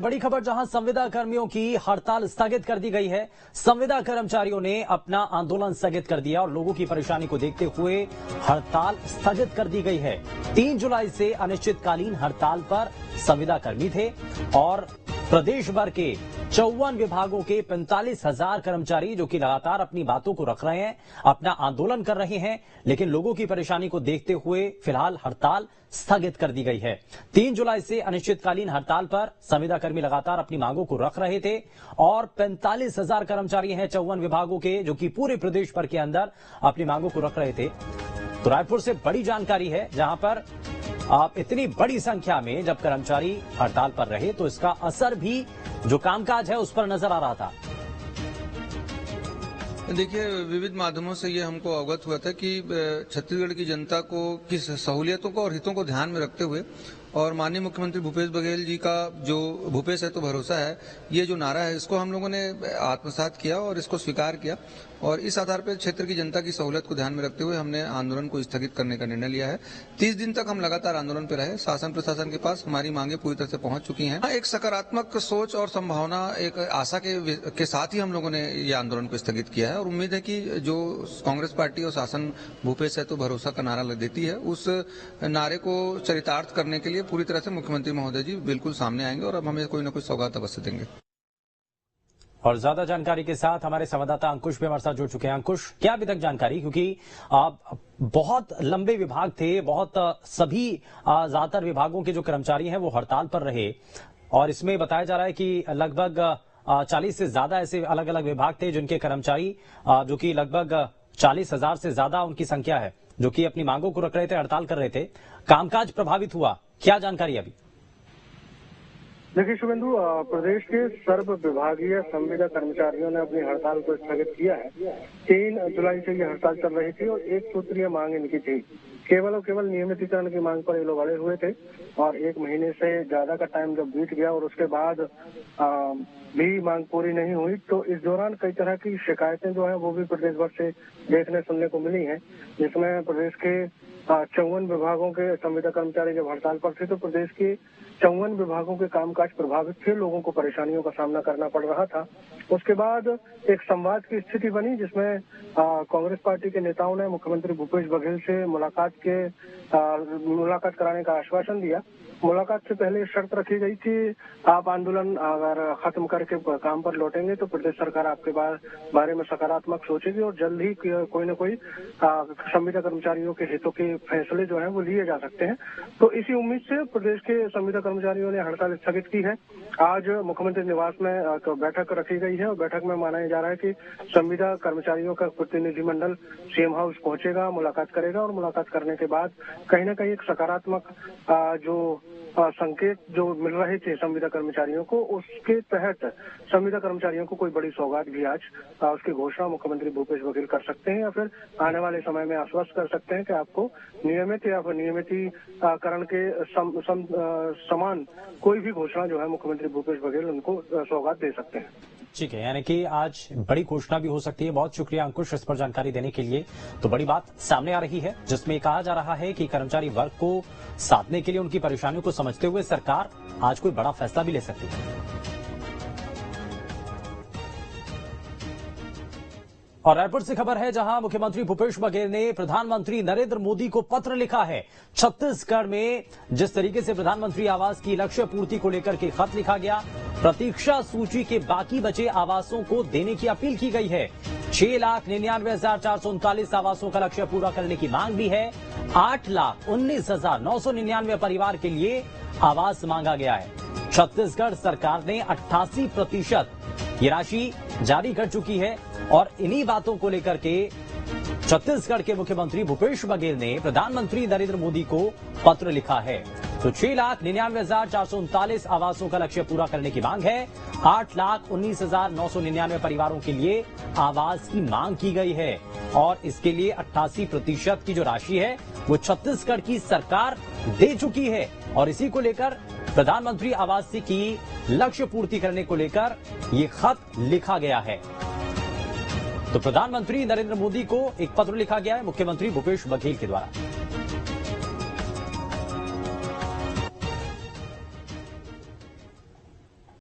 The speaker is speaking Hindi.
बड़ी खबर, जहां संविदा कर्मियों की हड़ताल स्थगित कर दी गई है। संविदा कर्मचारियों ने अपना आंदोलन स्थगित कर दिया और लोगों की परेशानी को देखते हुए हड़ताल स्थगित कर दी गई है। 3 जुलाई से अनिश्चितकालीन हड़ताल पर संविदा कर्मी थे और प्रदेश भर के 54 विभागों के 45,000 कर्मचारी जो कि लगातार अपनी बातों को रख रहे हैं, अपना आंदोलन कर रहे हैं, लेकिन लोगों की परेशानी को देखते हुए फिलहाल हड़ताल स्थगित कर दी गई है। 3 जुलाई से अनिश्चितकालीन हड़ताल पर संविदा कर्मी लगातार अपनी मांगों को रख रहे थे और 45,000 कर्मचारी हैं 54 विभागों के, जो कि पूरे प्रदेश भर के अंदर अपनी मांगों को रख रहे थे। तो रायपुर से बड़ी जानकारी है, जहां पर आप इतनी बड़ी संख्या में जब कर्मचारी हड़ताल पर रहे तो इसका असर भी जो कामकाज है उस पर नजर आ रहा था। देखिए, विविध माध्यमों से ये हमको अवगत हुआ था कि छत्तीसगढ़ की जनता को की सहूलियतों को और हितों को ध्यान में रखते हुए और माननीय मुख्यमंत्री भूपेश बघेल जी का जो भूपेश है तो भरोसा है, ये जो नारा है, इसको हम लोगों ने आत्मसात किया और इसको स्वीकार किया और इस आधार पर क्षेत्र की जनता की सहूलियत को ध्यान में रखते हुए हमने आंदोलन को स्थगित करने का निर्णय लिया है। 30 दिन तक हम लगातार आंदोलन पर रहे। शासन प्रशासन के पास हमारी मांगे पूरी तरह से पहुंच चुकी हैं। एक सकारात्मक सोच और संभावना, एक आशा के साथ ही हम लोगों ने ये आंदोलन को स्थगित किया है और उम्मीद है कि जो कांग्रेस पार्टी और शासन भूपेश है तो भरोसा का नारा देती है, उस नारे को चरितार्थ करने के लिए पूरी तरह से मुख्यमंत्री महोदय जी बिल्कुल सामने आएंगे और अब हमें कोई न कोई सौगात अवश्य देंगे। और ज्यादा जानकारी के साथ हमारे संवाददाता अंकुश भी हमारे साथ जुड़ चुके हैं। अंकुश, क्या अभी तक जानकारी, क्योंकि बहुत लंबे विभाग थे, बहुत सभी ज्यादातर विभागों के जो कर्मचारी हैं वो हड़ताल पर रहे और इसमें बताया जा रहा है कि लगभग 40 से ज्यादा ऐसे अलग अलग विभाग थे जिनके कर्मचारी जो कि लगभग 40,000 से ज्यादा उनकी संख्या है, जो कि अपनी मांगों को रख रहे थे, हड़ताल कर रहे थे। कामकाज प्रभावित हुआ, क्या जानकारी अभी? देखिए शुभेंदु, प्रदेश के सर्व विभागीय संविदा कर्मचारियों ने अपनी हड़ताल को स्थगित किया है। 3 जुलाई से ये हड़ताल चल रही थी और एक सूत्रीय मांग इनकी थी। केवल और केवल नियमितीकरण की मांग पर ये लोग अड़े हुए थे और 1 महीने से ज्यादा का टाइम जब बीत गया और उसके बाद भी मांग पूरी नहीं हुई, तो इस दौरान कई तरह की शिकायतें जो है वो भी प्रदेश भर से देखने सुनने को मिली हैं, जिसमें प्रदेश के 54 विभागों के संविदा कर्मचारी जब हड़ताल पर थे तो प्रदेश के 54 विभागों के कामकाज प्रभावित थे, लोगों को परेशानियों का सामना करना पड़ रहा था। उसके बाद एक संवाद की स्थिति बनी, जिसमें कांग्रेस पार्टी के नेताओं ने मुख्यमंत्री भूपेश बघेल से मुलाकात कराने का आश्वासन दिया। मुलाकात से पहले शर्त रखी गई थी, आप आंदोलन अगर खत्म करके काम पर लौटेंगे तो प्रदेश सरकार आपके बारे में सकारात्मक सोचेगी और जल्द ही कोई न कोई संविदा कर्मचारियों के हितों के फैसले जो हैं वो लिए जा सकते हैं। तो इसी उम्मीद से प्रदेश के संविदा कर्मचारियों ने हड़ताल स्थगित की है। आज मुख्यमंत्री निवास में तो बैठक रखी गई है और बैठक में माना जा रहा है कि संविदा कर्मचारियों का प्रतिनिधिमंडल सीएम हाउस पहुंचेगा, मुलाकात करेगा और मुलाकात करने के बाद कहीं न कहीं एक सकारात्मक जो संकेत जो मिल रहे थे संविदा कर्मचारियों को, उसके तहत संविदा कर्मचारियों को कोई बड़ी सौगात भी आज उसकी घोषणा मुख्यमंत्री भूपेश बघेल कर सकते हैं या फिर आने वाले समय में आश्वस्त कर सकते हैं कि आपको नियमित या फिर नियमितीकरण के समान कोई भी घोषणा जो है मुख्यमंत्री भूपेश बघेल उनको सौगात दे सकते हैं। ठीक है, यानी कि आज बड़ी घोषणा भी हो सकती है। बहुत शुक्रिया अंकुश इस पर जानकारी देने के लिए। तो बड़ी बात सामने आ रही है, जिसमें कहा जा रहा है कि कर्मचारी वर्ग को साधने के लिए, उनकी परेशानियों को समझते हुए सरकार आज कोई बड़ा फैसला भी ले सकती है। और रायपुर से खबर है, जहां मुख्यमंत्री भूपेश बघेल ने प्रधानमंत्री नरेंद्र मोदी को पत्र लिखा है। छत्तीसगढ़ में जिस तरीके से प्रधानमंत्री आवास की लक्ष्य पूर्ति को लेकर के खत लिखा गया, प्रतीक्षा सूची के बाकी बचे आवासों को देने की अपील की गई है। 6,99,439 आवासों का लक्ष्य पूरा करने की मांग भी है। 8,19,999 परिवार के लिए आवास मांगा गया है। छत्तीसगढ़ सरकार ने 88% ये राशि जारी कर चुकी है और इन्हीं बातों को लेकर के छत्तीसगढ़ के मुख्यमंत्री भूपेश बघेल ने प्रधानमंत्री नरेंद्र मोदी को पत्र लिखा है। तो 6,99,439 आवासों का लक्ष्य पूरा करने की मांग है। 8,19,999 परिवारों के लिए आवास की मांग की गई है और इसके लिए 88% की जो राशि है वो छत्तीसगढ़ की सरकार दे चुकी है और इसी को लेकर प्रधानमंत्री आवास की लक्ष्य पूर्ति करने को लेकर ये खत लिखा गया है। तो प्रधानमंत्री नरेंद्र मोदी को एक पत्र लिखा गया है मुख्यमंत्री भूपेश बघेल के द्वारा।